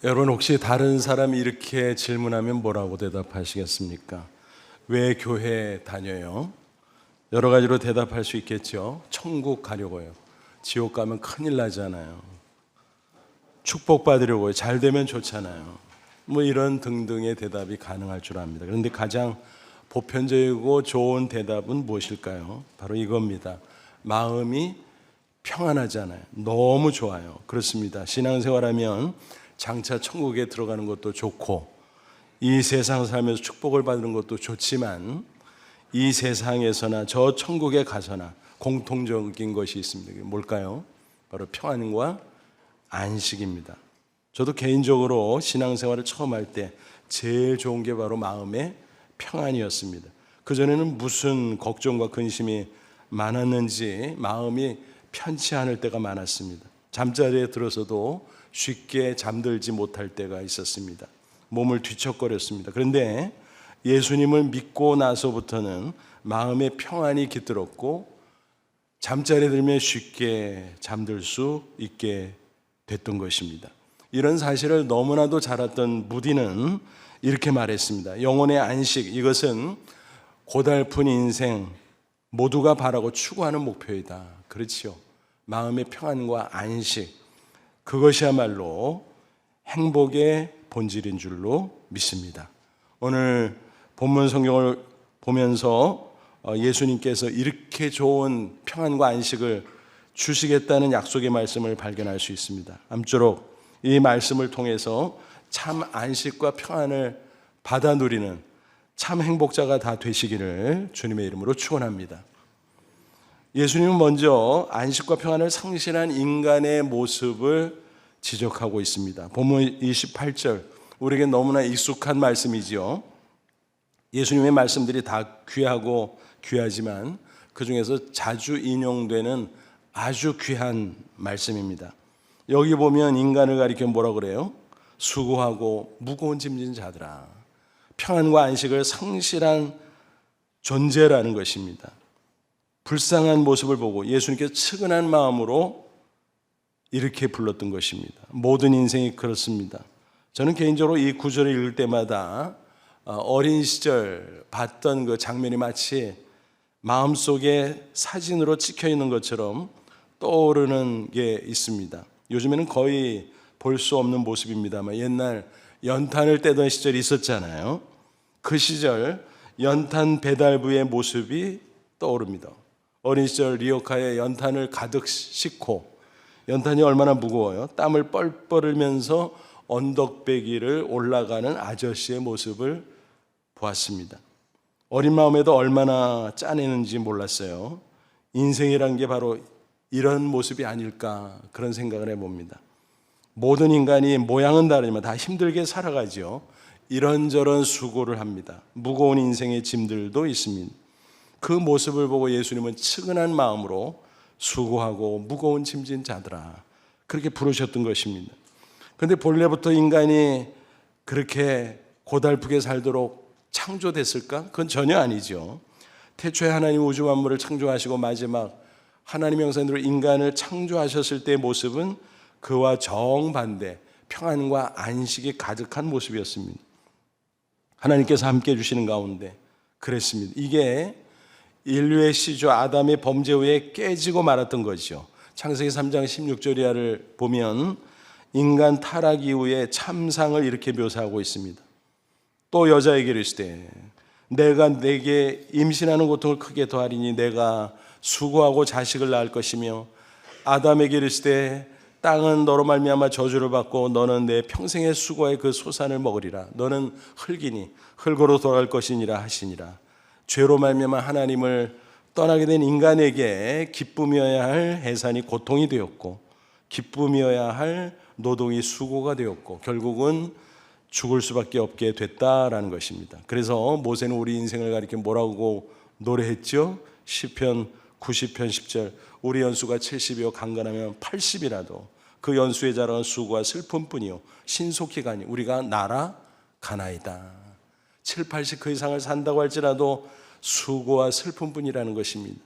여러분 혹시 다른 사람이 이렇게 질문하면 뭐라고 대답하시겠습니까? 왜 교회 다녀요? 여러 가지로 대답할 수 있겠죠. 천국 가려고요. 지옥 가면 큰일 나잖아요. 축복받으려고요. 잘 되면 좋잖아요. 뭐 이런 등등의 대답이 가능할 줄 압니다. 그런데 가장 보편적이고 좋은 대답은 무엇일까요? 바로 이겁니다. 마음이 평안하잖아요. 너무 좋아요. 그렇습니다. 신앙생활하면 장차 천국에 들어가는 것도 좋고 이 세상 살면서 축복을 받는 것도 좋지만 이 세상에서나 저 천국에 가서나 공통적인 것이 있습니다. 그게 뭘까요? 바로 평안과 안식입니다. 저도 개인적으로 신앙생활을 처음 할 때 제일 좋은 게 바로 마음의 평안이었습니다. 그전에는 무슨 걱정과 근심이 많았는지 마음이 편치 않을 때가 많았습니다. 잠자리에 들어서도 쉽게 잠들지 못할 때가 있었습니다. 몸을 뒤척거렸습니다. 그런데 예수님을 믿고 나서부터는 마음의 평안이 깃들었고 잠자리에 들면 쉽게 잠들 수 있게 됐던 것입니다. 이런 사실을 너무나도 잘 알았던 무디는 이렇게 말했습니다. 영혼의 안식, 이것은 고달픈 인생 모두가 바라고 추구하는 목표이다. 그렇지요. 마음의 평안과 안식, 그것이야말로 행복의 본질인 줄로 믿습니다. 오늘 본문 성경을 보면서 예수님께서 이렇게 좋은 평안과 안식을 주시겠다는 약속의 말씀을 발견할 수 있습니다. 아무쪼록 이 말씀을 통해서 참 안식과 평안을 받아 누리는 참 행복자가 다 되시기를 주님의 이름으로 축원합니다. 예수님은 먼저 안식과 평안을 상실한 인간의 모습을 지적하고 있습니다. 본문 28절, 우리에게 너무나 익숙한 말씀이지요. 예수님의 말씀들이 다 귀하고 귀하지만 그 중에서 자주 인용되는 아주 귀한 말씀입니다. 여기 보면 인간을 가리켜 뭐라 그래요? 수고하고 무거운 짐진 자들아. 평안과 안식을 상실한 존재라는 것입니다. 불쌍한 모습을 보고 예수님께서 측은한 마음으로 이렇게 불렀던 것입니다. 모든 인생이 그렇습니다. 저는 개인적으로 이 구절을 읽을 때마다 어린 시절 봤던 그 장면이 마치 마음속에 사진으로 찍혀 있는 것처럼 떠오르는 게 있습니다. 요즘에는 거의 볼 수 없는 모습입니다만 옛날 연탄을 떼던 시절이 있었잖아요. 그 시절 연탄 배달부의 모습이 떠오릅니다. 어린 시절 리어카에 연탄을 가득 싣고, 연탄이 얼마나 무거워요. 땀을 뻘뻘 흘면서 언덕배기를 올라가는 아저씨의 모습을 보았습니다. 어린 마음에도 얼마나 짜내는지 몰랐어요. 인생이란 게 바로 이런 모습이 아닐까, 그런 생각을 해봅니다. 모든 인간이 모양은 다르지만 다 힘들게 살아가죠. 이런저런 수고를 합니다. 무거운 인생의 짐들도 있습니다. 그 모습을 보고 예수님은 측은한 마음으로 수고하고 무거운 짐진 자들아, 그렇게 부르셨던 것입니다. 그런데 본래부터 인간이 그렇게 고달프게 살도록 창조됐을까? 그건 전혀 아니죠. 태초에 하나님 우주 만물을 창조하시고 마지막 하나님의 형상대로 인간을 창조하셨을 때의 모습은 그와 정반대 평안과 안식이 가득한 모습이었습니다. 하나님께서 함께 해주시는 가운데 그랬습니다. 이게 인류의 시조 아담의 범죄 후에 깨지고 말았던 거죠. 창세기 3장 16절 이하를 보면 인간 타락 이후에 참상을 이렇게 묘사하고 있습니다. 또 여자에게 이르시되 내가 내게 임신하는 고통을 크게 더하리니 내가 수고하고 자식을 낳을 것이며 아담에게 이르시되 땅은 너로 말미암아 저주를 받고 너는 내 평생의 수고의 그 소산을 먹으리라. 너는 흙이니 흙으로 돌아갈 것이니라 하시니라. 죄로 말미암아 하나님을 떠나게 된 인간에게 기쁨이어야 할 해산이 고통이 되었고 기쁨이어야 할 노동이 수고가 되었고 결국은 죽을 수밖에 없게 됐다라는 것입니다. 그래서 모세는 우리 인생을 가리켜 뭐라고 노래했죠? 시편 90편 10절, 우리 연수가 70이요 강건하면 80이라도 그 연수에 자라는 수고와 슬픔뿐이요 신속히 가니 우리가 날아가나이다. 7, 80 그 이상을 산다고 할지라도 수고와 슬픔뿐이라는 것입니다.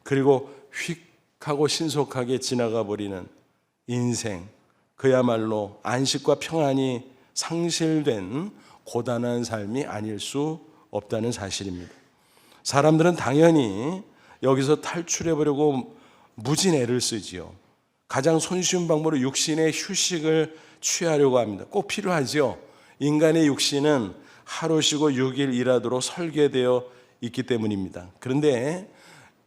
그리고 휙 하고 신속하게 지나가 버리는 인생, 그야말로 안식과 평안이 상실된 고단한 삶이 아닐 수 없다는 사실입니다. 사람들은 당연히 여기서 탈출해 보려고 무진 애를 쓰지요. 가장 손쉬운 방법으로 육신의 휴식을 취하려고 합니다. 꼭 필요하죠. 인간의 육신은 하루 쉬고 6일 일하도록 설계되어 있기 때문입니다. 그런데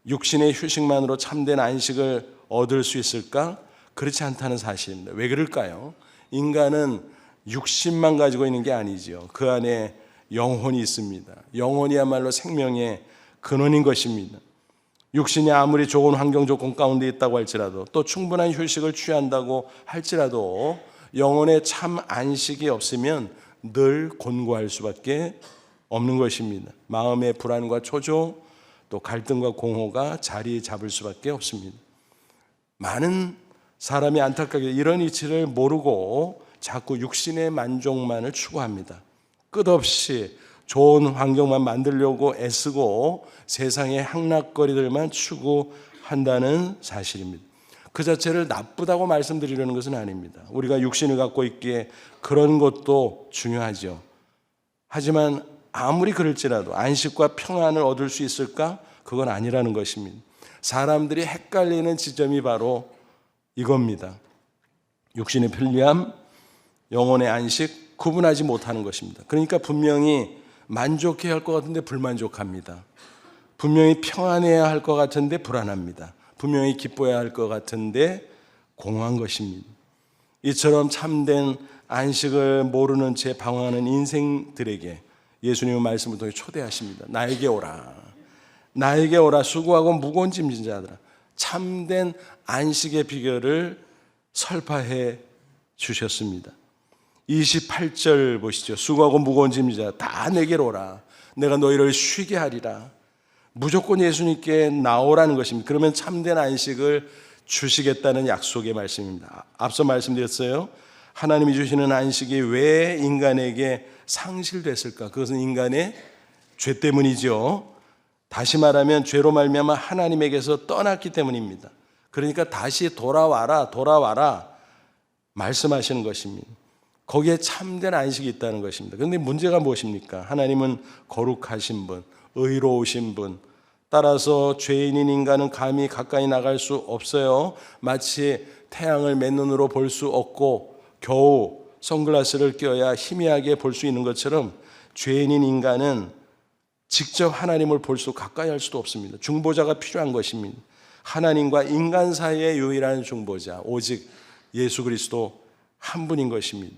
육신의 휴식만으로 참된 안식을 얻을 수 있을까? 그렇지 않다는 사실입니다. 왜 그럴까요? 인간은 육신만 가지고 있는 게 아니죠. 그 안에 영혼이 있습니다. 영혼이야말로 생명의 근원인 것입니다. 육신이 아무리 좋은 환경 조건 가운데 있다고 할지라도, 또 충분한 휴식을 취한다고 할지라도 영혼의 참 안식이 없으면 늘 곤고할 수밖에 없는 것입니다. 마음의 불안과 초조, 또 갈등과 공허가 자리 잡을 수밖에 없습니다. 많은 사람이 안타깝게 이런 이치를 모르고 자꾸 육신의 만족만을 추구합니다. 끝없이 좋은 환경만 만들려고 애쓰고 세상의 향락거리들만 추구한다는 사실입니다. 그 자체를 나쁘다고 말씀드리려는 것은 아닙니다. 우리가 육신을 갖고 있기에 그런 것도 중요하죠. 하지만 아무리 그럴지라도 안식과 평안을 얻을 수 있을까? 그건 아니라는 것입니다. 사람들이 헷갈리는 지점이 바로 이겁니다. 육신의 편리함, 영혼의 안식, 구분하지 못하는 것입니다. 그러니까 분명히 만족해야 할 것 같은데 불만족합니다. 분명히 평안해야 할 것 같은데 불안합니다. 분명히 기뻐해야 할 것 같은데 공허한 것입니다. 이처럼 참된 안식을 모르는 채 방황하는 인생들에게 예수님의 말씀을 통해 초대하십니다. 나에게 오라. 나에게 오라. 수고하고 무거운 짐진 자들아. 참된 안식의 비결을 설파해 주셨습니다. 28절 보시죠. 수고하고 무거운 짐진 자들아 다 내게로 오라. 내가 너희를 쉬게 하리라. 무조건 예수님께 나오라는 것입니다. 그러면 참된 안식을 주시겠다는 약속의 말씀입니다. 앞서 말씀드렸어요. 하나님이 주시는 안식이 왜 인간에게 상실됐을까? 그것은 인간의 죄 때문이죠. 다시 말하면 죄로 말미암아 하나님에게서 떠났기 때문입니다. 그러니까 다시 돌아와라 말씀하시는 것입니다. 거기에 참된 안식이 있다는 것입니다. 그런데 문제가 무엇입니까? 하나님은 거룩하신 분, 의로우신 분, 따라서 죄인인 인간은 감히 가까이 나갈 수 없어요. 마치 태양을 맨눈으로 볼 수 없고 겨우 선글라스를 껴야 희미하게 볼 수 있는 것처럼 죄인인 인간은 직접 하나님을 볼 수 가까이 할 수도 없습니다. 중보자가 필요한 것입니다. 하나님과 인간 사이의 유일한 중보자, 오직 예수 그리스도 한 분인 것입니다.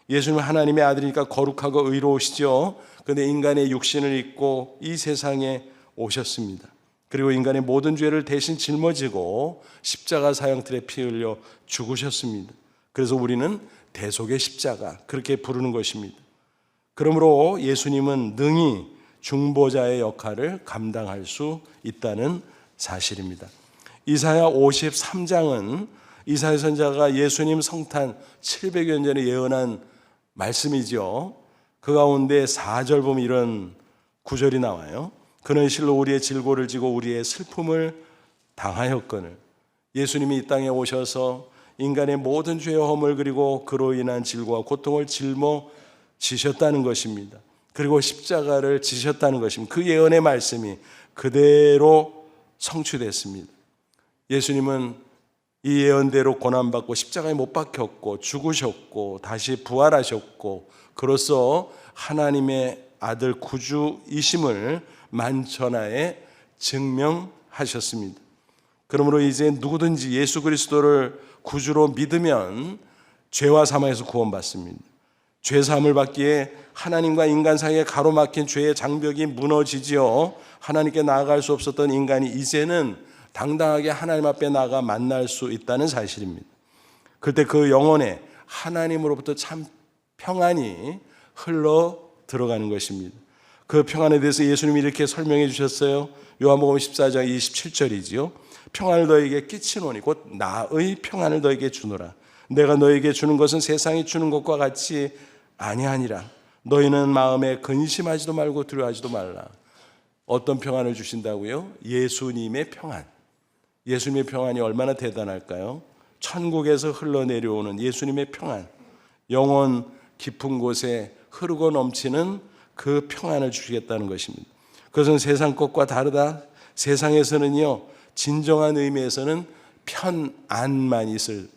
예수님은 하나님의 아들이니까 거룩하고 의로우시죠. 그런데 인간의 육신을 입고 이 세상에 오셨습니다. 그리고 인간의 모든 죄를 대신 짊어지고 십자가 사형틀에 피 흘려 죽으셨습니다. 그래서 우리는 대속의 십자가 그렇게 부르는 것입니다. 그러므로 예수님은 능히 중보자의 역할을 감당할 수 있다는 사실입니다. 이사야 53장은 이사야 선지자가 예수님 성탄 700여 년 전에 예언한 말씀이죠. 그 가운데 4절 보면 이런 구절이 나와요. 그는 실로 우리의 질고를 지고 우리의 슬픔을 당하였거늘. 예수님이 이 땅에 오셔서 인간의 모든 죄의 허물 그리고 그로 인한 질고와 고통을 짊어지셨다는 것입니다. 그리고 십자가를 지셨다는 것입니다. 그 예언의 말씀이 그대로 성취됐습니다. 예수님은 이 예언대로 고난받고 십자가에 못 박혔고 죽으셨고 다시 부활하셨고 그로써 하나님의 아들 구주이심을 만천하에 증명하셨습니다. 그러므로 이제 누구든지 예수 그리스도를 구주로 믿으면 죄와 사망에서 구원받습니다. 죄 사함을 받기에 하나님과 인간 사이에 가로막힌 죄의 장벽이 무너지지요. 하나님께 나아갈 수 없었던 인간이 이제는 당당하게 하나님 앞에 나가 만날 수 있다는 사실입니다. 그때 그 영혼에 하나님으로부터 참 평안이 흘러 들어가는 것입니다. 그 평안에 대해서 예수님이 이렇게 설명해 주셨어요. 요한복음 14장 27절이지요. 평안을 너에게 끼치노니 곧 나의 평안을 너에게 주노라. 내가 너에게 주는 것은 세상이 주는 것과 같이 아니하니라. 너희는 마음에 근심하지도 말고 두려워하지도 말라. 어떤 평안을 주신다고요? 예수님의 평안. 예수님의 평안이 얼마나 대단할까요? 천국에서 흘러내려오는 예수님의 평안, 영혼 깊은 곳에 흐르고 넘치는 그 평안을 주시겠다는 것입니다. 그것은 세상 것과 다르다. 세상에서는요, 진정한 의미에서는 편안만 있을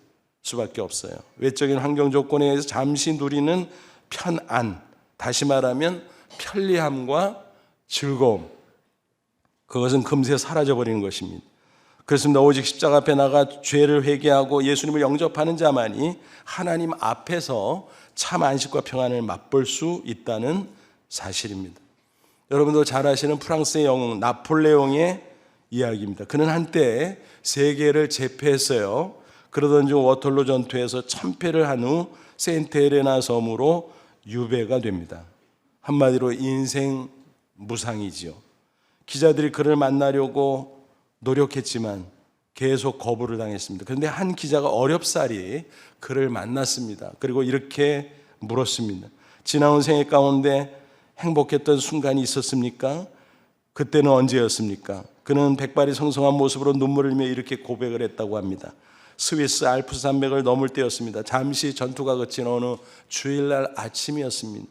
수밖에 없어요. 외적인 환경 조건에 의해서 잠시 누리는 편안, 다시 말하면 편리함과 즐거움, 그것은 금세 사라져버리는 것입니다. 그렇습니다. 오직 십자가 앞에 나가 죄를 회개하고 예수님을 영접하는 자만이 하나님 앞에서 참 안식과 평안을 맛볼 수 있다는 사실입니다. 여러분도 잘 아시는 프랑스의 영웅 나폴레옹의 이야기입니다. 그는 한때 세계를 제패했어요. 그러던 중 워털로 전투에서 참패를 한 후 세인트 헤레나 섬으로 유배가 됩니다. 한마디로 인생 무상이지요. 기자들이 그를 만나려고 노력했지만 계속 거부를 당했습니다. 그런데 한 기자가 어렵사리 그를 만났습니다. 그리고 이렇게 물었습니다. 지나온 생애 가운데 행복했던 순간이 있었습니까? 그때는 언제였습니까? 그는 백발이 성성한 모습으로 눈물을 흘리며 이렇게 고백을 했다고 합니다. 스위스 알프 산맥을 넘을 때였습니다. 잠시 전투가 그친 어느 주일날 아침이었습니다.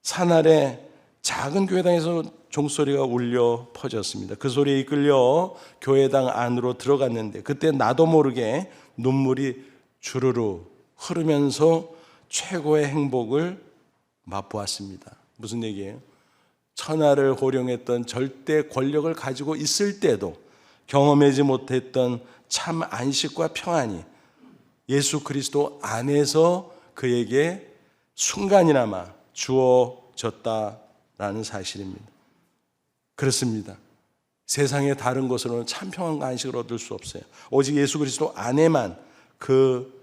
산 아래 작은 교회당에서 종소리가 울려 퍼졌습니다. 그 소리에 이끌려 교회당 안으로 들어갔는데 그때 나도 모르게 눈물이 주르르 흐르면서 최고의 행복을 맛보았습니다. 무슨 얘기예요? 천하를 호령했던 절대 권력을 가지고 있을 때도 경험하지 못했던 참 안식과 평안이 예수 그리스도 안에서 그에게 순간이나마 주어졌다라는 사실입니다. 그렇습니다. 세상의 다른 것으로는 참 평안과 안식을 얻을 수 없어요. 오직 예수 그리스도 안에만 그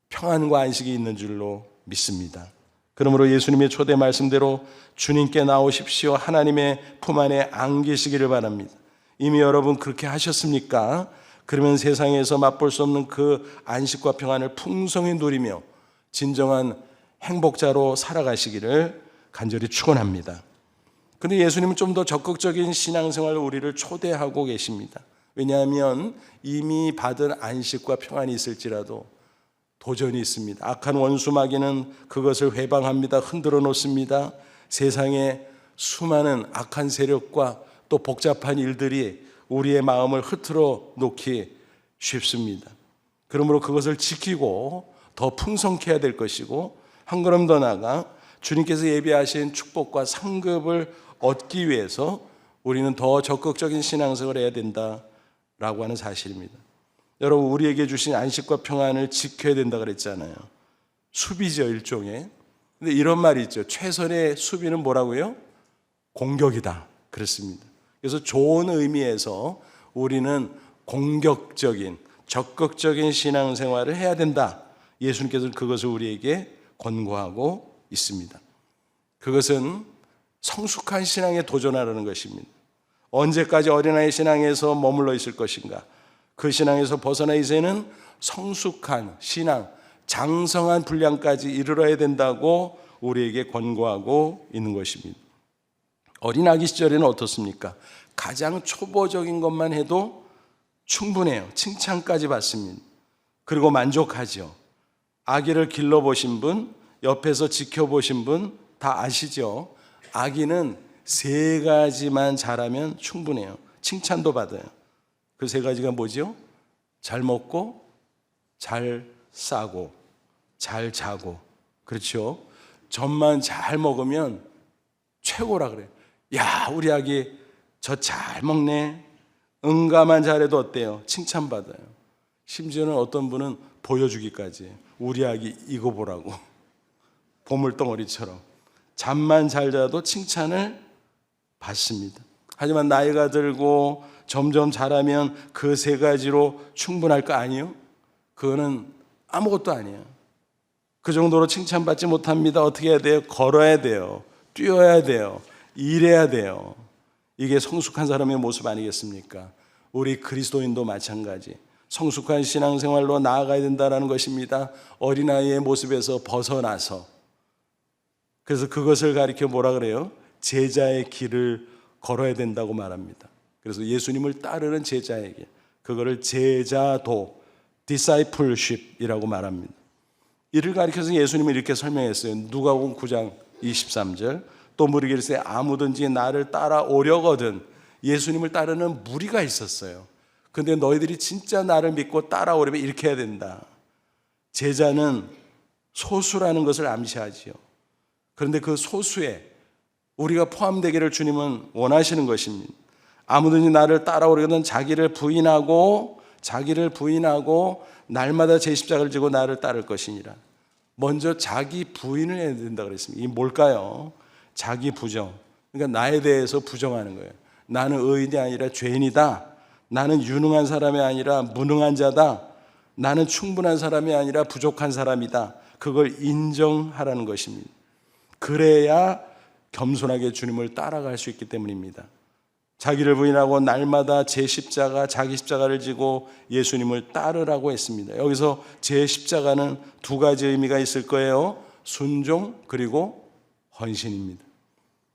평안과 안식이 있는 줄로 믿습니다. 그러므로 예수님의 초대 말씀대로 주님께 나오십시오. 하나님의 품 안에 안기시기를 바랍니다. 이미 여러분 그렇게 하셨습니까? 그러면 세상에서 맛볼 수 없는 그 안식과 평안을 풍성히 누리며 진정한 행복자로 살아가시기를 간절히 축원합니다. 그런데 예수님은 좀 더 적극적인 신앙생활을 우리를 초대하고 계십니다. 왜냐하면 이미 받은 안식과 평안이 있을지라도 도전이 있습니다. 악한 원수 마귀는 그것을 회방합니다. 흔들어 놓습니다. 세상에 수많은 악한 세력과 또 복잡한 일들이 우리의 마음을 흐트러 놓기 쉽습니다. 그러므로 그것을 지키고 더 풍성케 해야 될 것이고 한 걸음 더 나아가 주님께서 예비하신 축복과 상급을 얻기 위해서 우리는 더 적극적인 신앙생활을 해야 된다라고 하는 사실입니다. 여러분, 우리에게 주신 안식과 평안을 지켜야 된다 그랬잖아요. 수비죠, 일종의. 근데 이런 말이 있죠. 최선의 수비는 뭐라고요? 공격이다. 그렇습니다. 그래서 좋은 의미에서 우리는 공격적인, 적극적인 신앙생활을 해야 된다. 예수님께서는 그것을 우리에게 권고하고 있습니다. 그것은 성숙한 신앙에 도전하라는 것입니다. 언제까지 어린아이 신앙에서 머물러 있을 것인가? 그 신앙에서 벗어나 이제는 성숙한 신앙, 장성한 분량까지 이르러야 된다고 우리에게 권고하고 있는 것입니다. 어린아기 시절에는 어떻습니까? 가장 초보적인 것만 해도 충분해요. 칭찬까지 받습니다. 그리고 만족하죠. 아기를 길러보신 분, 옆에서 지켜보신 분 다 아시죠? 아기는 3가지만 잘하면 충분해요. 칭찬도 받아요. 그 3가지가 뭐죠? 잘 먹고, 잘 싸고, 잘 자고. 그렇죠? 젖만 잘 먹으면 최고라 그래요. 야, 우리 아기 젖 잘 먹네. 응가만 잘해도 어때요? 칭찬받아요. 심지어는 어떤 분은 보여주기까지. 우리 아기 이거 보라고. 보물덩어리처럼. 잠만 잘 자도 칭찬을 받습니다. 하지만 나이가 들고 점점 자라면 그 3가지로 충분할 거 아니에요? 그거는 아무것도 아니에요. 그 정도로 칭찬받지 못합니다. 어떻게 해야 돼요? 걸어야 돼요. 뛰어야 돼요. 일해야 돼요. 이게 성숙한 사람의 모습 아니겠습니까? 우리 그리스도인도 마찬가지. 성숙한 신앙생활로 나아가야 된다는 것입니다. 어린아이의 모습에서 벗어나서. 그래서 그것을 가리켜 뭐라 그래요? 제자의 길을 걸어야 된다고 말합니다. 그래서 예수님을 따르는 제자에게 그거를 제자도, discipleship이라고 말합니다. 이를 가리켜서 예수님은 이렇게 설명했어요. 누가복음 9장 23절. 또 무리가 이르되 아무든지 나를 따라오려거든. 예수님을 따르는 무리가 있었어요. 근데 너희들이 진짜 나를 믿고 따라오려면 이렇게 해야 된다. 제자는 소수라는 것을 암시하지요. 그런데 그 소수에 우리가 포함되기를 주님은 원하시는 것입니다. 아무든지 나를 따라오려거든 자기를 부인하고 날마다 제 십자가를 지고 나를 따를 것이니라. 먼저 자기 부인을 해야 된다 그랬습니다. 이게 뭘까요? 자기 부정. 그러니까 나에 대해서 부정하는 거예요. 나는 의인이 아니라 죄인이다. 나는 유능한 사람이 아니라 무능한 자다. 나는 충분한 사람이 아니라 부족한 사람이다. 그걸 인정하라는 것입니다. 그래야 겸손하게 주님을 따라갈 수 있기 때문입니다. 자기를 부인하고 날마다 제 십자가, 자기 십자가를 지고 예수님을 따르라고 했습니다. 여기서 제 십자가는 두 가지 의미가 있을 거예요. 순종 그리고 헌신입니다.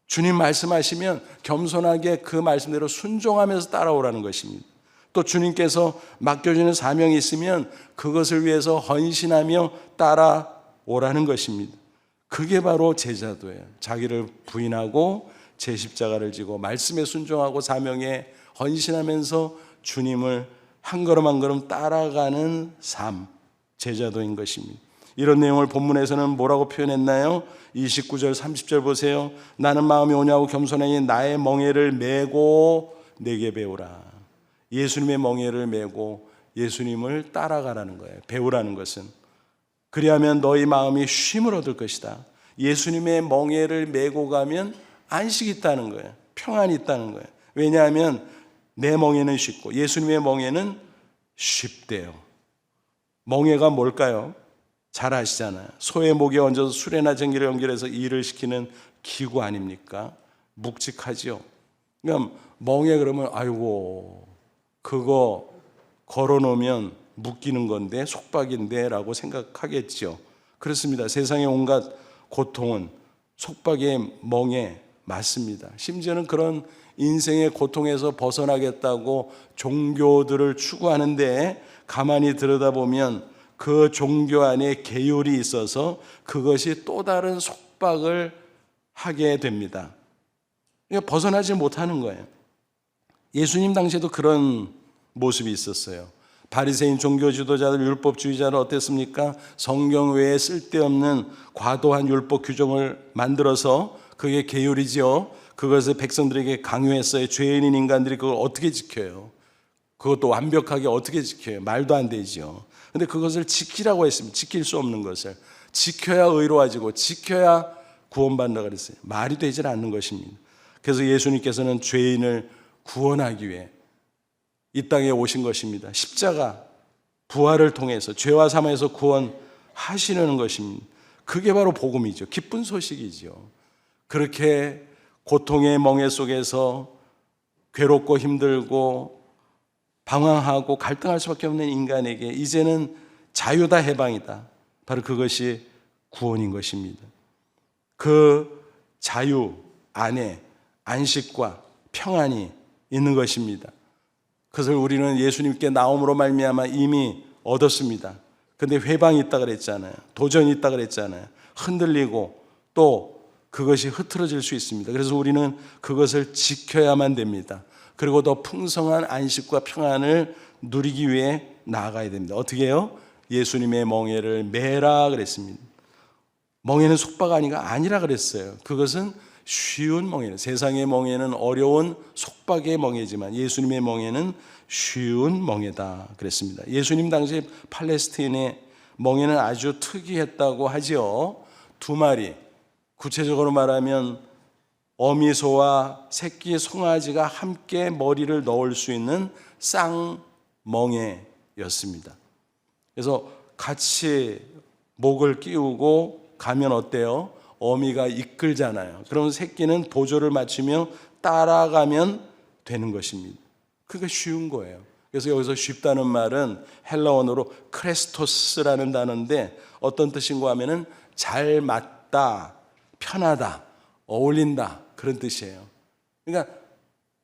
주님 말씀하시면 겸손하게 그 말씀대로 순종하면서 따라오라는 것입니다. 또 주님께서 맡겨주는 사명이 있으면 그것을 위해서 헌신하며 따라오라는 것입니다. 그게 바로 제자도예요. 자기를 부인하고 제 십자가를 지고 말씀에 순종하고 사명에 헌신하면서 주님을 한 걸음 한 걸음 따라가는 삶, 제자도인 것입니다. 이런 내용을 본문에서는 뭐라고 표현했나요? 29절 30절 보세요. 나는 마음이 온유하고 겸손하니 나의 멍에를 메고 내게 배우라. 예수님의 멍에를 메고 예수님을 따라가라는 거예요. 배우라는 것은. 그리하면 너희 마음이 쉼을 얻을 것이다. 예수님의 멍에를 메고 가면 안식이 있다는 거예요. 평안이 있다는 거예요. 왜냐하면 내 멍에는 쉽고 예수님의 멍에는 쉽대요. 멍에가 뭘까요? 잘 아시잖아요. 소의 목에 얹어서 수레나 전기를 연결해서 일을 시키는 기구 아닙니까? 묵직하죠. 그러니까 멍에 그러면 아이고 그거 걸어놓으면 묶이는 건데 속박인데 라고 생각하겠죠. 그렇습니다. 세상의 온갖 고통은 속박의 멍에 맞습니다. 심지어는 그런 인생의 고통에서 벗어나겠다고 종교들을 추구하는데 가만히 들여다보면 그 종교 안에 계율이 있어서 그것이 또 다른 속박을 하게 됩니다. 그러니까 벗어나지 못하는 거예요. 예수님 당시에도 그런 모습이 있었어요. 바리새인 종교 지도자들, 율법주의자는 어땠습니까? 성경 외에 쓸데없는 과도한 율법 규정을 만들어서 그게 계율이죠. 그것을 백성들에게 강요했어요. 죄인인 인간들이 그걸 어떻게 지켜요? 그것도 완벽하게 어떻게 지켜요? 말도 안 되죠. 근데 그것을 지키라고 했습니다. 지킬 수 없는 것을. 지켜야 의로워지고 지켜야 구원받는다 그랬어요. 말이 되질 않는 것입니다. 그래서 예수님께서는 죄인을 구원하기 위해 이 땅에 오신 것입니다. 십자가, 부활을 통해서 죄와 사망에서 구원하시려는 것입니다. 그게 바로 복음이죠. 기쁜 소식이죠. 그렇게 고통의 멍에 속에서 괴롭고 힘들고 방황하고 갈등할 수밖에 없는 인간에게 이제는 자유다, 해방이다. 바로 그것이 구원인 것입니다. 그 자유 안에 안식과 평안이 있는 것입니다. 그것을 우리는 예수님께 나옴으로 말미암아 이미 얻었습니다. 그런데 회방이 있다 그랬잖아요. 도전이 있다 그랬잖아요. 흔들리고 또 그것이 흐트러질 수 있습니다. 그래서 우리는 그것을 지켜야만 됩니다. 그리고 더 풍성한 안식과 평안을 누리기 위해 나아가야 됩니다. 어떻게 해요? 예수님의 멍에를 메라 그랬습니다. 멍에는 속박 아니라 그랬어요. 그것은 쉬운 멍에는, 세상의 멍에는 어려운 속박의 멍에지만 예수님의 멍에는 쉬운 멍에다 그랬습니다. 예수님 당시 팔레스틴의 멍에는 아주 특이했다고 하죠. 두 마리, 구체적으로 말하면 어미소와 새끼 송아지가 함께 머리를 넣을 수 있는 쌍멍에였습니다. 그래서 같이 목을 끼우고 가면 어때요? 어미가 이끌잖아요. 그러면 새끼는 보조를 맞추며 따라가면 되는 것입니다. 그게 쉬운 거예요. 그래서 여기서 쉽다는 말은 헬라어로 크레스토스라는 단어인데 어떤 뜻인가 하면은 잘 맞다, 편하다, 어울린다 그런 뜻이에요. 그러니까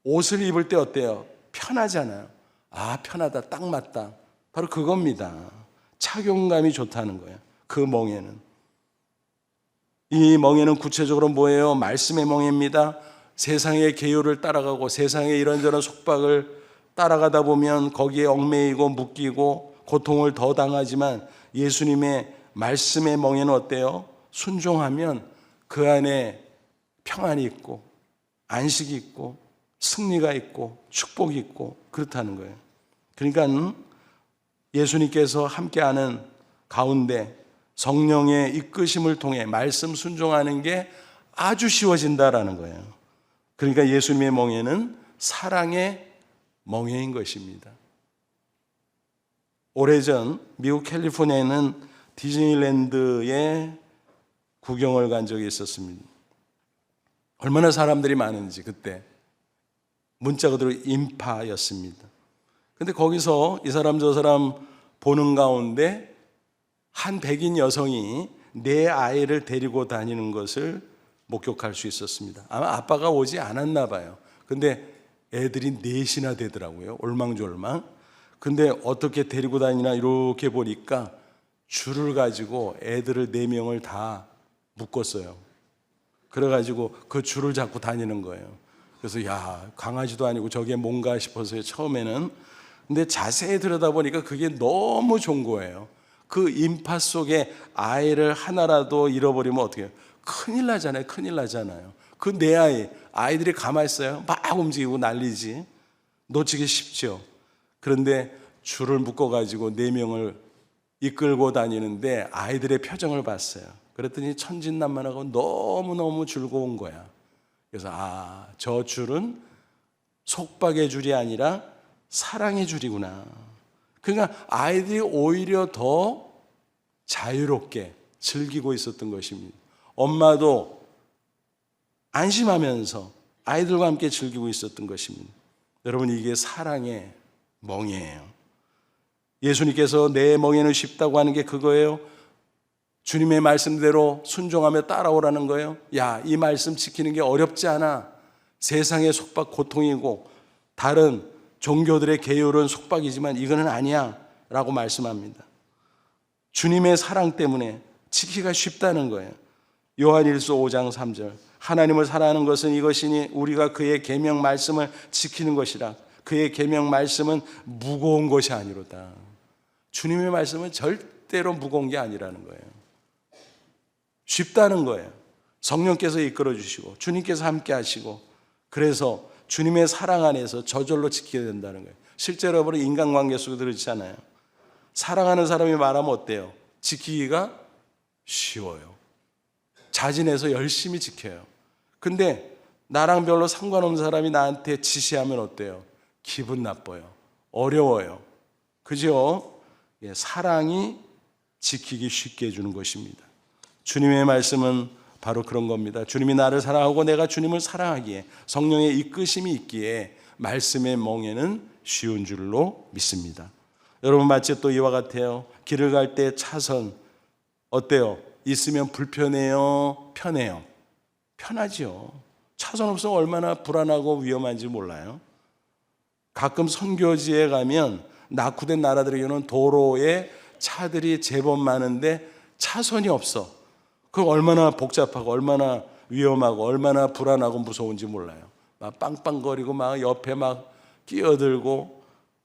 옷을 입을 때 어때요? 편하잖아요. 아, 편하다, 딱 맞다. 바로 그겁니다. 착용감이 좋다는 거예요. 그 멍에는. 이 멍에는 구체적으로 뭐예요? 말씀의 멍에입니다. 세상의 계율을 따라가고 세상의 이런저런 속박을 따라가다 보면 거기에 얽매이고 묶이고 고통을 더 당하지만 예수님의 말씀의 멍에는 어때요? 순종하면 그 안에 평안이 있고 안식이 있고 승리가 있고 축복이 있고 그렇다는 거예요. 그러니까 예수님께서 함께하는 가운데 성령의 이끄심을 통해 말씀 순종하는 게 아주 쉬워진다라는 거예요. 그러니까 예수님의 멍에는 사랑의 멍에인 것입니다. 오래전 미국 캘리포니아에 있는 디즈니랜드에 구경을 간 적이 있었습니다. 얼마나 사람들이 많은지 그때 문자 그대로 인파였습니다. 근데 거기서 이 사람 저 사람 보는 가운데 한 백인 여성이 내 아이를 데리고 다니는 것을 목격할 수 있었습니다. 아마 아빠가 오지 않았나 봐요. 근데 애들이 넷이나 되더라고요. 올망졸망. 근데 어떻게 데리고 다니나 이렇게 보니까 줄을 가지고 애들을 4명을 다 묶었어요. 그래가지고 그 줄을 잡고 다니는 거예요. 그래서 야, 강아지도 아니고 저게 뭔가 싶어서요, 처음에는. 근데 자세히 들여다보니까 그게 너무 좋은 거예요. 그 인파 속에 아이를 하나라도 잃어버리면 어떻게 해요? 큰일 나잖아요. 큰일 나잖아요. 그 내 아이들이 가만히 있어요. 막 움직이고 난리지. 놓치기 쉽죠. 그런데 줄을 묶어가지고 4명을 이끌고 다니는데 아이들의 표정을 봤어요. 그랬더니 천진난만하고 너무너무 즐거운 거야. 그래서 저 줄은 속박의 줄이 아니라 사랑의 줄이구나. 그러니까 아이들이 오히려 더 자유롭게 즐기고 있었던 것입니다. 엄마도 안심하면서 아이들과 함께 즐기고 있었던 것입니다. 여러분, 이게 사랑의 멍이에요. 예수님께서 내 멍에는 쉽다고 하는 게 그거예요. 주님의 말씀대로 순종하며 따라오라는 거예요. 야, 이 말씀 지키는 게 어렵지 않아. 세상의 속박 고통이고 다른 종교들의 계율은 속박이지만 이거는 아니야 라고 말씀합니다. 주님의 사랑 때문에 지키기가 쉽다는 거예요. 요한일서 5장 3절, 하나님을 사랑하는 것은 이것이니 우리가 그의 계명 말씀을 지키는 것이라. 그의 계명 말씀은 무거운 것이 아니로다. 주님의 말씀은 절대로 무거운 게 아니라는 거예요. 쉽다는 거예요. 성령께서 이끌어 주시고 주님께서 함께 하시고, 그래서 주님의 사랑 안에서 저절로 지켜야 된다는 거예요. 실제로 여러분 인간관계 속에 그렇잖아요. 사랑하는 사람이 말하면 어때요? 지키기가 쉬워요. 자진해서 열심히 지켜요. 근데 나랑 별로 상관없는 사람이 나한테 지시하면 어때요? 기분 나빠요. 어려워요. 그죠? 사랑이 지키기 쉽게 해주는 것입니다. 주님의 말씀은 바로 그런 겁니다. 주님이 나를 사랑하고 내가 주님을 사랑하기에 성령의 이끄심이 있기에 말씀의 멍에는 쉬운 줄로 믿습니다. 여러분, 마치 또 이와 같아요. 길을 갈 때 차선 어때요? 있으면 불편해요? 편해요? 편하지요. 차선 없으면 얼마나 불안하고 위험한지 몰라요. 가끔 선교지에 가면 낙후된 나라들에게는 도로에 차들이 제법 많은데 차선이 없어. 그거 얼마나 복잡하고 얼마나 위험하고 얼마나 불안하고 무서운지 몰라요. 막 빵빵거리고 막 옆에 막 끼어들고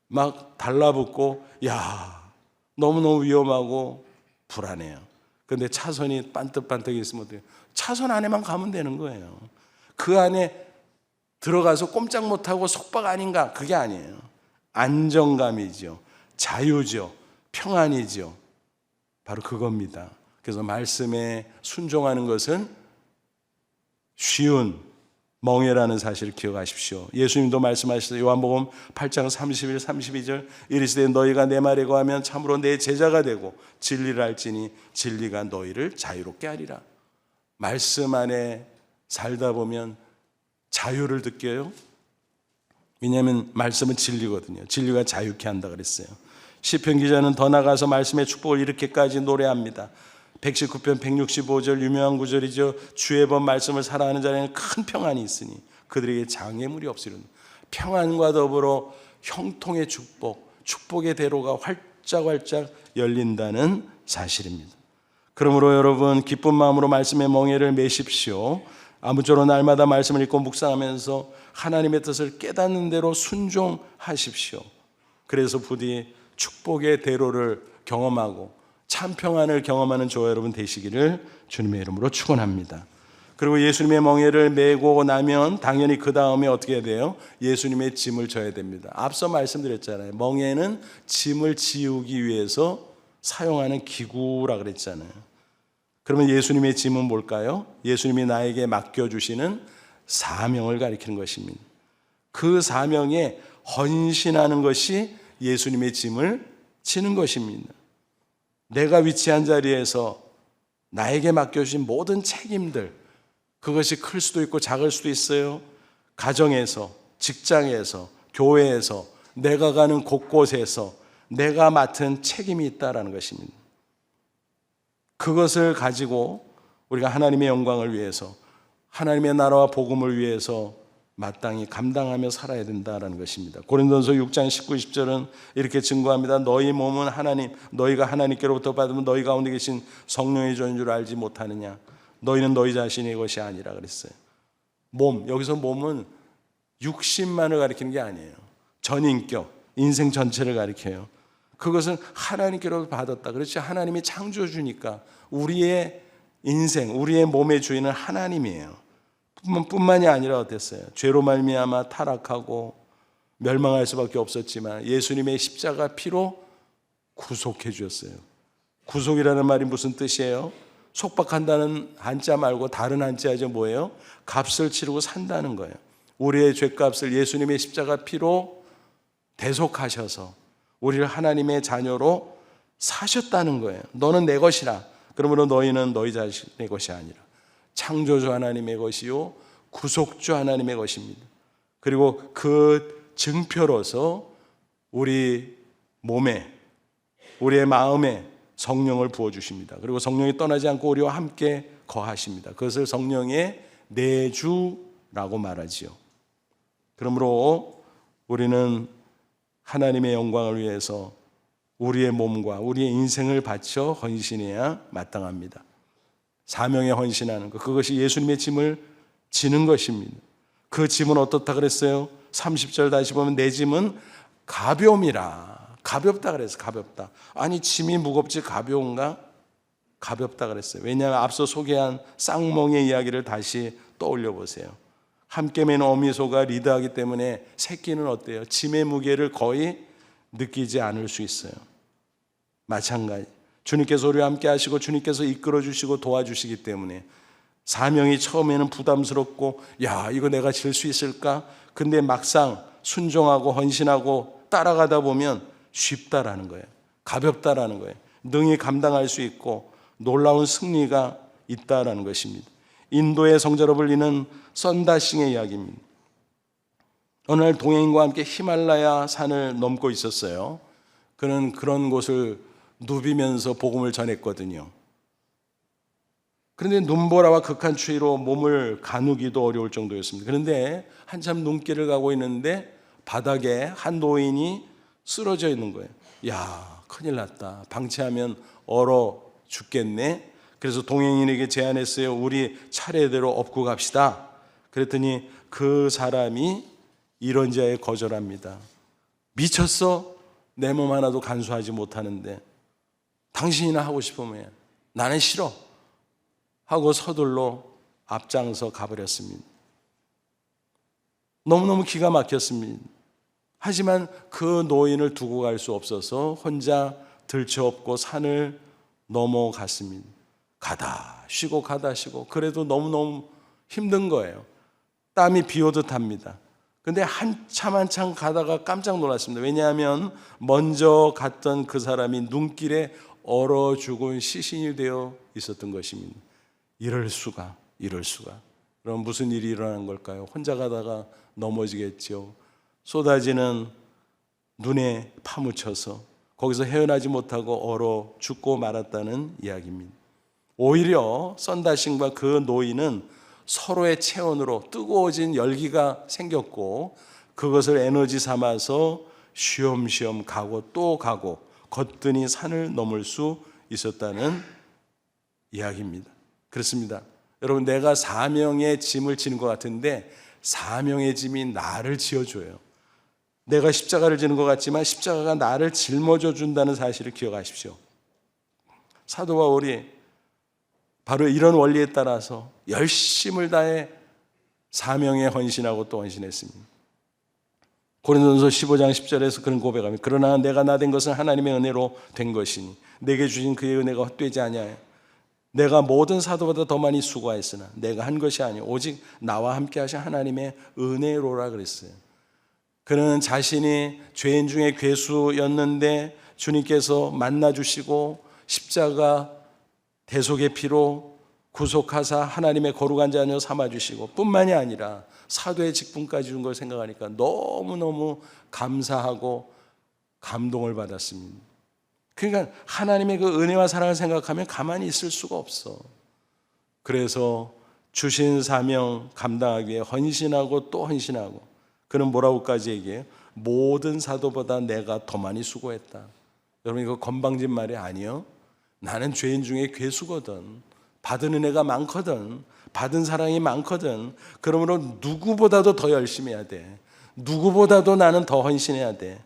막 달라붙고, 야, 너무너무 위험하고 불안해요. 그런데 차선이 반듯반듯 있으면 어때요? 차선 안에만 가면 되는 거예요. 그 안에 들어가서 꼼짝 못하고 속박 아닌가? 그게 아니에요. 안정감이죠. 자유죠. 평안이죠. 바로 그겁니다. 그래서 말씀에 순종하는 것은 쉬운 멍에라는 사실을 기억하십시오. 예수님도 말씀하셨어요. 요한복음 8장 31, 32절, 이르시되 너희가 내 말에 거하면 참으로 내 제자가 되고 진리를 알지니 진리가 너희를 자유롭게 하리라. 말씀 안에 살다 보면 자유를 느껴요. 왜냐하면 말씀은 진리거든요. 진리가 자유케 한다 그랬어요. 시편 기자는 더 나가서 말씀의 축복을 이렇게까지 노래합니다. 119편 165절 유명한 구절이죠. 주의 법 말씀을 사랑하는 자에는 큰 평안이 있으니 그들에게 장애물이 없으리로다. 평안과 더불어 형통의 축복, 축복의 대로가 활짝활짝 열린다는 사실입니다. 그러므로 여러분 기쁜 마음으로 말씀의 멍에를 매십시오. 아무쪼록 날마다 말씀을 읽고 묵상하면서 하나님의 뜻을 깨닫는 대로 순종하십시오. 그래서 부디 축복의 대로를 경험하고 참 평안을 경험하는 저와 여러분 되시기를 주님의 이름으로 축원합니다. 그리고 예수님의 멍에를 메고 나면 당연히 그 다음에 어떻게 해야 돼요? 예수님의 짐을 져야 됩니다. 앞서 말씀드렸잖아요. 멍에는 짐을 지우기 위해서 사용하는 기구라 그랬잖아요. 그러면 예수님의 짐은 뭘까요? 예수님이 나에게 맡겨주시는 사명을 가리키는 것입니다. 그 사명에 헌신하는 것이 예수님의 짐을 지는 것입니다. 내가 위치한 자리에서 나에게 맡겨주신 모든 책임들, 그것이 클 수도 있고 작을 수도 있어요. 가정에서, 직장에서, 교회에서, 내가 가는 곳곳에서 내가 맡은 책임이 있다라는 것입니다. 그것을 가지고 우리가 하나님의 영광을 위해서, 하나님의 나라와 복음을 위해서 마땅히 감당하며 살아야 된다라는 것입니다. 고린도전서 6장 19, 20절은 이렇게 증거합니다. 너희 몸은 너희가 하나님께로부터 받으면 너희 가운데 계신 성령의 존인 줄 알지 못하느냐. 너희는 너희 자신의 것이 아니라 그랬어요. 몸, 여기서 몸은 육신만을 가리키는 게 아니에요. 전인격, 인생 전체를 가리켜요. 그것은 하나님께로부터 받았다. 그렇지, 하나님이 창조주니까 우리의 인생, 우리의 몸의 주인은 하나님이에요. 뿐만이 아니라 어땠어요? 죄로 말미암아 타락하고 멸망할 수밖에 없었지만 예수님의 십자가 피로 구속해 주셨어요. 구속이라는 말이 무슨 뜻이에요? 속박한다는 한자 말고 다른 한자죠. 뭐예요? 값을 치르고 산다는 거예요. 우리의 죄값을 예수님의 십자가 피로 대속하셔서 우리를 하나님의 자녀로 사셨다는 거예요. 너는 내 것이라. 그러므로 너희는 너희 자신의 것이 아니라 창조주 하나님의 것이요 구속주 하나님의 것입니다. 그리고 그 증표로서 우리 몸에, 우리의 마음에 성령을 부어주십니다. 그리고 성령이 떠나지 않고 우리와 함께 거하십니다. 그것을 성령의 내주라고 말하지요. 그러므로 우리는 하나님의 영광을 위해서 우리의 몸과 우리의 인생을 바쳐 헌신해야 마땅합니다. 사명에 헌신하는 것, 그것이 예수님의 짐을 지는 것입니다. 그 짐은 어떻다 그랬어요? 30절 다시 보면 내 짐은 가벼움이라. 가볍다 그랬어요. 가볍다. 아니 짐이 무겁지 가벼운가? 가볍다 그랬어요. 왜냐하면 앞서 소개한 쌍멍의 이야기를 다시 떠올려 보세요. 함께 맨 어미소가 리드하기 때문에 새끼는 어때요? 짐의 무게를 거의 느끼지 않을 수 있어요. 마찬가지. 주님께서 우리와 함께 하시고 주님께서 이끌어 주시고 도와주시기 때문에 사명이 처음에는 부담스럽고 야 이거 내가 질 수 있을까? 근데 막상 순종하고 헌신하고 따라가다 보면 쉽다라는 거예요. 가볍다라는 거예요. 능히 감당할 수 있고 놀라운 승리가 있다라는 것입니다. 인도의 성자로 불리는 썬다싱의 이야기입니다. 어느 날 동행인과 함께 히말라야 산을 넘고 있었어요. 그는 그런 곳을 누비면서 복음을 전했거든요. 그런데 눈보라와 극한 추위로 몸을 가누기도 어려울 정도였습니다. 그런데 한참 눈길을 가고 있는데 바닥에 한 노인이 쓰러져 있는 거예요. 야, 큰일 났다. 방치하면 얼어 죽겠네. 그래서 동행인에게 제안했어요. 우리 차례대로 업고 갑시다. 그랬더니 그 사람이 이런저에 거절합니다. 미쳤어? 내 몸 하나도 간수하지 못하는데 당신이나 하고 싶으면 나는 싫어 하고 서둘러 앞장서 가버렸습니다. 너무너무 기가 막혔습니다. 하지만 그 노인을 두고 갈 수 없어서 혼자 들쳐업고 산을 넘어갔습니다. 가다 쉬고 가다 쉬고 그래도 너무너무 힘든 거예요. 땀이 비오듯 합니다. 근데 한참 가다가 깜짝 놀랐습니다. 왜냐하면 먼저 갔던 그 사람이 눈길에 얼어 죽은 시신이 되어 있었던 것입니다. 이럴 수가. 그럼 무슨 일이 일어난 걸까요? 혼자 가다가 넘어지겠죠. 쏟아지는 눈에 파묻혀서 거기서 헤어나지 못하고 얼어 죽고 말았다는 이야기입니다. 오히려 썬다싱과 그 노인은 서로의 체온으로 뜨거워진 열기가 생겼고 그것을 에너지 삼아서 쉬엄쉬엄 가고 또 가고 거뜬히 산을 넘을 수 있었다는 이야기입니다. 그렇습니다. 여러분, 내가 사명의 짐을 지는 것 같은데 사명의 짐이 나를 지어줘요. 내가 십자가를 지는 것 같지만 십자가가 나를 짊어져 준다는 사실을 기억하십시오. 사도 바울이 바로 이런 원리에 따라서 열심을 다해 사명에 헌신하고 또 헌신했습니다. 고린도전서 15장 10절에서 그런 고백합니다. 그러나 내가 나 된 것은 하나님의 은혜로 된 것이니 내게 주신 그의 은혜가 헛되지 아니하여 내가 모든 사도보다 더 많이 수고하였으나 내가 한 것이 아니오 오직 나와 함께 하신 하나님의 은혜로라 그랬어요. 그는 자신이 죄인 중에 괴수였는데 주님께서 만나주시고 십자가 대속의 피로 구속하사 하나님의 거룩한 자녀 삼아주시고 뿐만이 아니라 사도의 직분까지 준 걸 생각하니까 너무너무 감사하고 감동을 받았습니다. 그러니까 하나님의 그 은혜와 사랑을 생각하면 가만히 있을 수가 없어. 그래서 주신 사명 감당하기 위해 헌신하고 또 헌신하고, 그는 뭐라고까지 얘기해요? 모든 사도보다 내가 더 많이 수고했다. 여러분, 이거 건방진 말이 아니요. 나는 죄인 중에 괴수거든. 받은 은혜가 많거든. 받은 사랑이 많거든. 그러므로 누구보다도 더 열심히 해야 돼. 누구보다도 나는 더 헌신해야 돼.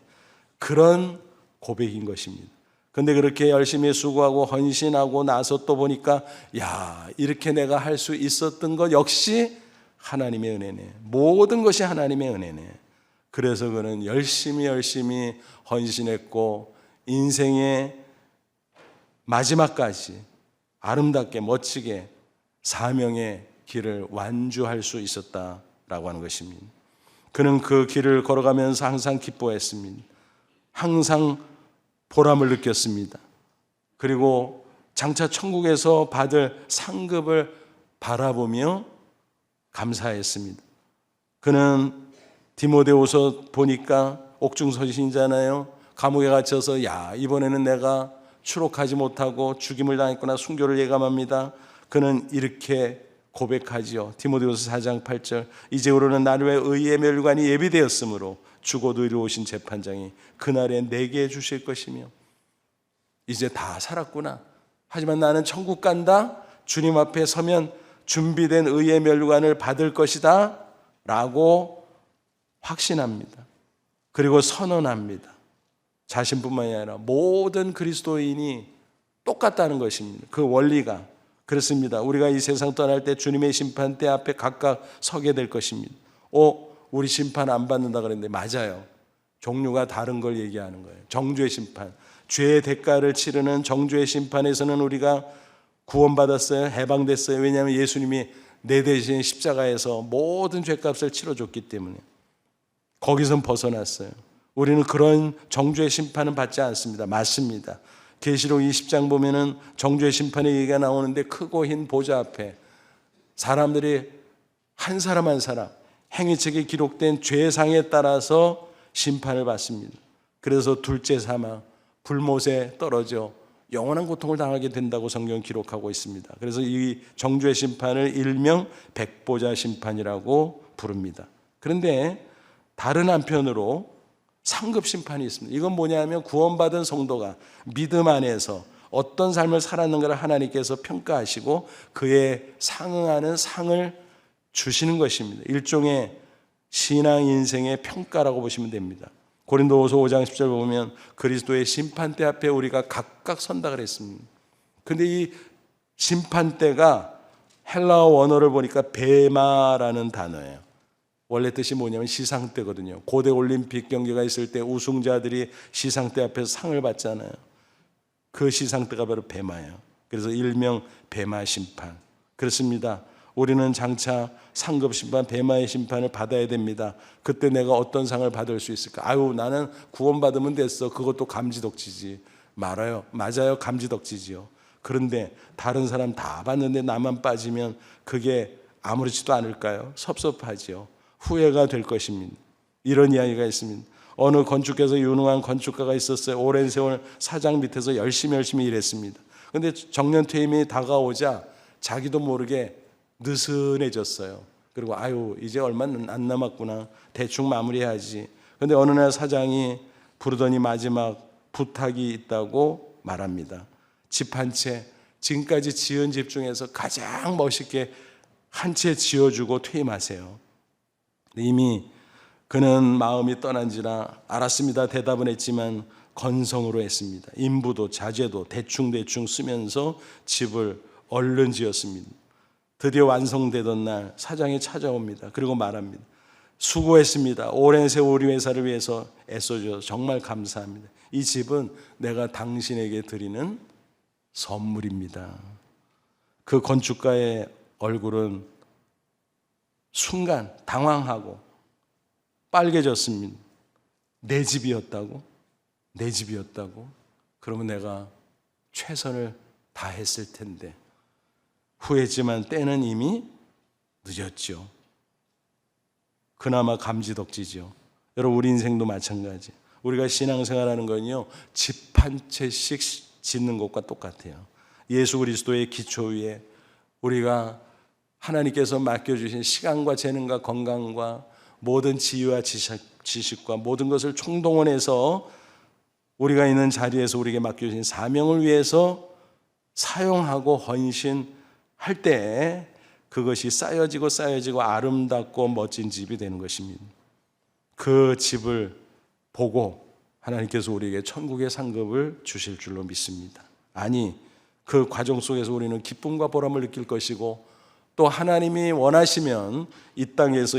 그런 고백인 것입니다. 근데 그렇게 열심히 수고하고 헌신하고 나서 또 보니까 야, 이렇게 내가 할 수 있었던 것 역시 하나님의 은혜네. 모든 것이 하나님의 은혜네. 그래서 그는 열심히 헌신했고 인생의 마지막까지 아름답게 멋지게 사명의 길을 완주할 수 있었다라고 하는 것입니다. 그는 그 길을 걸어가면서 항상 기뻐했습니다. 항상 보람을 느꼈습니다. 그리고 장차 천국에서 받을 상급을 바라보며 감사했습니다. 그는 디모데후서 보니까 옥중서신이잖아요. 감옥에 갇혀서 야, 이번에는 내가 추록하지 못하고 죽임을 당했구나 순교를 예감합니다. 그는 이렇게 고백하지요. 디모데후서 4장 8절 이제후로는 나를 위해 의의 멸관이 예비되었으므로 죽어도 이루어오신 재판장이 그날에 내게 주실 것이며 이제 다 살았구나. 하지만 나는 천국 간다. 주님 앞에 서면 준비된 의의 멸관을 받을 것이다 라고 확신합니다. 그리고 선언합니다. 자신뿐만이 아니라 모든 그리스도인이 똑같다는 것입니다. 그 원리가 그렇습니다. 우리가 이 세상 떠날 때 주님의 심판대 앞에 각각 서게 될 것입니다. 우리 심판 안 받는다 그랬는데 맞아요. 종류가 다른 걸 얘기하는 거예요. 정죄의 심판, 죄의 대가를 치르는 정죄의 심판에서는 우리가 구원받았어요. 해방됐어요. 왜냐하면 예수님이 내 대신 십자가에서 모든 죄값을 치러줬기 때문에 거기선 벗어났어요. 우리는 그런 정죄의 심판은 받지 않습니다. 맞습니다. 계시록 20장 보면은 정죄의 심판의 얘기가 나오는데 크고 흰 보좌 앞에 사람들이 한 사람 한 사람 행위책에 기록된 죄상에 따라서 심판을 받습니다. 그래서 둘째 사망, 불못에 떨어져 영원한 고통을 당하게 된다고 성경은 기록하고 있습니다. 그래서 이 정죄의 심판을 일명 백보자 심판이라고 부릅니다. 그런데 다른 한편으로 상급 심판이 있습니다. 이건 뭐냐면 구원받은 성도가 믿음 안에서 어떤 삶을 살았는가를 하나님께서 평가하시고 그에 상응하는 상을 주시는 것입니다. 일종의 신앙 인생의 평가라고 보시면 됩니다. 고린도후서 5장 10절 보면 그리스도의 심판대 앞에 우리가 각각 선다 그랬습니다. 근데 이 심판대가 헬라어 원어를 보니까 베마라는 단어예요. 원래 뜻이 뭐냐면 시상대거든요. 고대 올림픽 경기가 있을 때 우승자들이 시상대 앞에서 상을 받잖아요. 그 시상대가 바로 베마예요. 그래서 일명 베마 심판. 그렇습니다. 우리는 장차 상급 심판, 베마의 심판을 받아야 됩니다. 그때 내가 어떤 상을 받을 수 있을까? 나는 구원받으면 됐어. 그것도 감지덕지지. 말아요. 맞아요. 감지덕지지요. 그런데 다른 사람 다 받는데 나만 빠지면 그게 아무렇지도 않을까요? 섭섭하지요. 후회가 될 것입니다. 이런 이야기가 있습니다. 어느 건축에서 유능한 건축가가 있었어요. 오랜 세월 사장 밑에서 열심히 일했습니다. 그런데 정년 퇴임이 다가오자 자기도 모르게 느슨해졌어요. 그리고 이제 얼마 안 남았구나. 대충 마무리해야지. 그런데 어느 날 사장이 부르더니 마지막 부탁이 있다고 말합니다. 집 한 채, 지금까지 지은 집 중에서 가장 멋있게 한 채 지어주고 퇴임하세요. 이미 그는 마음이 떠난지라 알았습니다 대답은 했지만 건성으로 했습니다. 인부도 자재도 대충 쓰면서 집을 얼른 지었습니다. 드디어 완성되던 날 사장이 찾아옵니다. 그리고 말합니다. 수고했습니다. 오랜 세월 우리 회사를 위해서 애써주셔서 정말 감사합니다. 이 집은 내가 당신에게 드리는 선물입니다. 그 건축가의 얼굴은 순간 당황하고 빨개졌습니다. 내 집이었다고? 내 집이었다고? 그러면 내가 최선을 다했을 텐데. 후회했지만 때는 이미 늦었죠. 그나마 감지덕지죠. 여러분 우리 인생도 마찬가지. 우리가 신앙생활하는 건요, 집 한 채씩 짓는 것과 똑같아요. 예수 그리스도의 기초 위에 우리가 하나님께서 맡겨주신 시간과 재능과 건강과 모든 지혜와 지식과 모든 것을 총동원해서 우리가 있는 자리에서 우리에게 맡겨주신 사명을 위해서 사용하고 헌신할 때 그것이 쌓여지고 아름답고 멋진 집이 되는 것입니다. 그 집을 보고 하나님께서 우리에게 천국의 상급을 주실 줄로 믿습니다. 아니, 그 과정 속에서 우리는 기쁨과 보람을 느낄 것이고 또 하나님이 원하시면 이 땅에서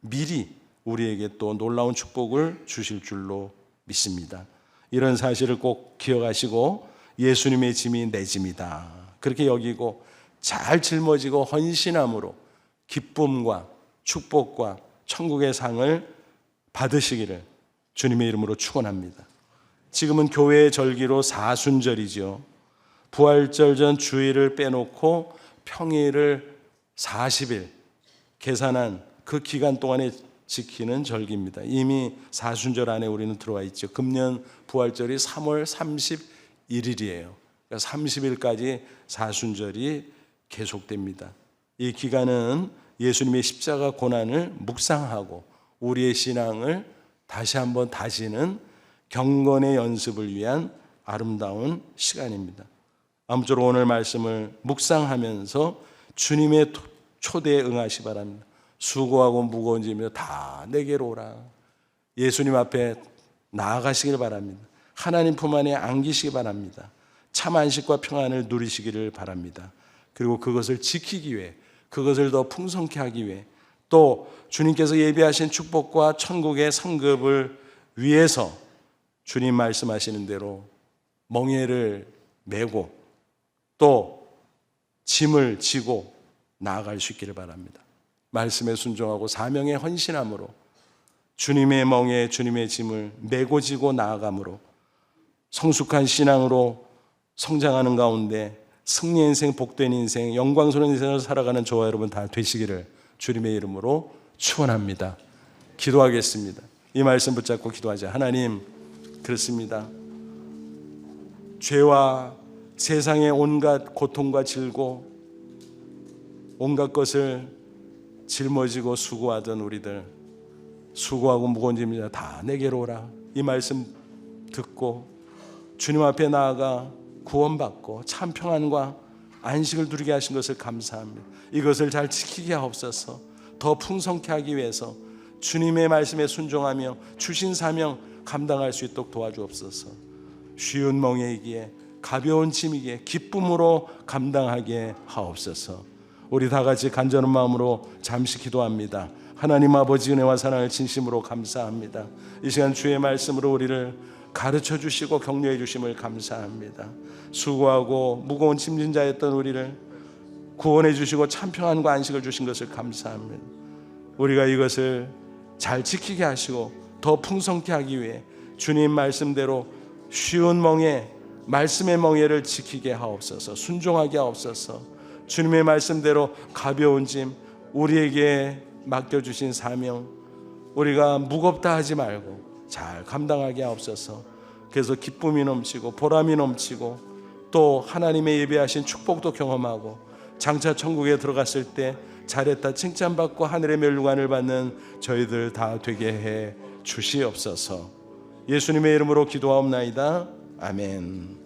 미리 우리에게 또 놀라운 축복을 주실 줄로 믿습니다. 이런 사실을 꼭 기억하시고 예수님의 짐이 내 짐이다 그렇게 여기고 잘 짊어지고 헌신함으로 기쁨과 축복과 천국의 상을 받으시기를 주님의 이름으로 축원합니다. 지금은 교회의 절기로 사순절이죠. 부활절 전 주일을 빼놓고 평일을 40일 계산한 그 기간 동안에 지키는 절기입니다. 이미 사순절 안에 우리는 들어와 있죠. 금년 부활절이 3월 31일이에요. 그러니까 30일까지 사순절이 계속됩니다. 이 기간은 예수님의 십자가 고난을 묵상하고 우리의 신앙을 다시 한번 다지는 경건의 연습을 위한 아름다운 시간입니다. 아무쪼록 오늘 말씀을 묵상하면서 주님의 초대에 응하시 바랍니다. 수고하고 무거운 짐을 다 내게로 오라. 예수님 앞에 나아가시길 바랍니다. 하나님 품 안에 안기시기 바랍니다. 참 안식과 평안을 누리시기를 바랍니다. 그리고 그것을 지키기 위해, 그것을 더 풍성케 하기 위해, 또 주님께서 예비하신 축복과 천국의 상급을 위해서 주님 말씀하시는 대로 멍에를 메고 또 짐을 지고 나아갈 수 있기를 바랍니다. 말씀에 순종하고 사명에 헌신함으로 주님의 멍에 주님의 짐을 메고 지고 나아감으로 성숙한 신앙으로 성장하는 가운데 승리의 인생, 복된 인생, 영광스러운 인생을 살아가는 저와 여러분 다 되시기를 주님의 이름으로 축원합니다. 기도하겠습니다. 이 말씀 붙잡고 기도하자. 하나님, 그렇습니다. 죄와 세상의 온갖 고통과 질고 온갖 것을 짊어지고 수고하던 우리들, 수고하고 무거운 짐을 다 내게로 오라. 이 말씀 듣고 주님 앞에 나아가 구원받고 참 평안과 안식을 누리게 하신 것을 감사합니다. 이것을 잘 지키게 하옵소서. 더 풍성케 하기 위해서 주님의 말씀에 순종하며 주신 사명 감당할 수 있도록 도와주옵소서. 쉬운 멍에이기에 가벼운 짐이기에 기쁨으로 감당하게 하옵소서. 우리 다 같이 간절한 마음으로 잠시 기도합니다. 하나님 아버지 은혜와 사랑을 진심으로 감사합니다. 이 시간 주의 말씀으로 우리를 가르쳐 주시고 격려해 주심을 감사합니다. 수고하고 무거운 짐진 자였던 우리를 구원해 주시고 참 평안과 안식을 주신 것을 감사합니다. 우리가 이것을 잘 지키게 하시고 더 풍성케 하기 위해 주님 말씀대로 쉬운 멍에, 말씀의 멍에를 지키게 하옵소서. 순종하게 하옵소서. 주님의 말씀대로 가벼운 짐, 우리에게 맡겨주신 사명, 우리가 무겁다 하지 말고 잘 감당하게 하옵소서. 그래서 기쁨이 넘치고 보람이 넘치고 또 하나님의 예배하신 축복도 경험하고 장차 천국에 들어갔을 때 잘했다 칭찬받고 하늘의 멸류관을 받는 저희들 다 되게 해 주시옵소서. 예수님의 이름으로 기도하옵나이다. 아멘.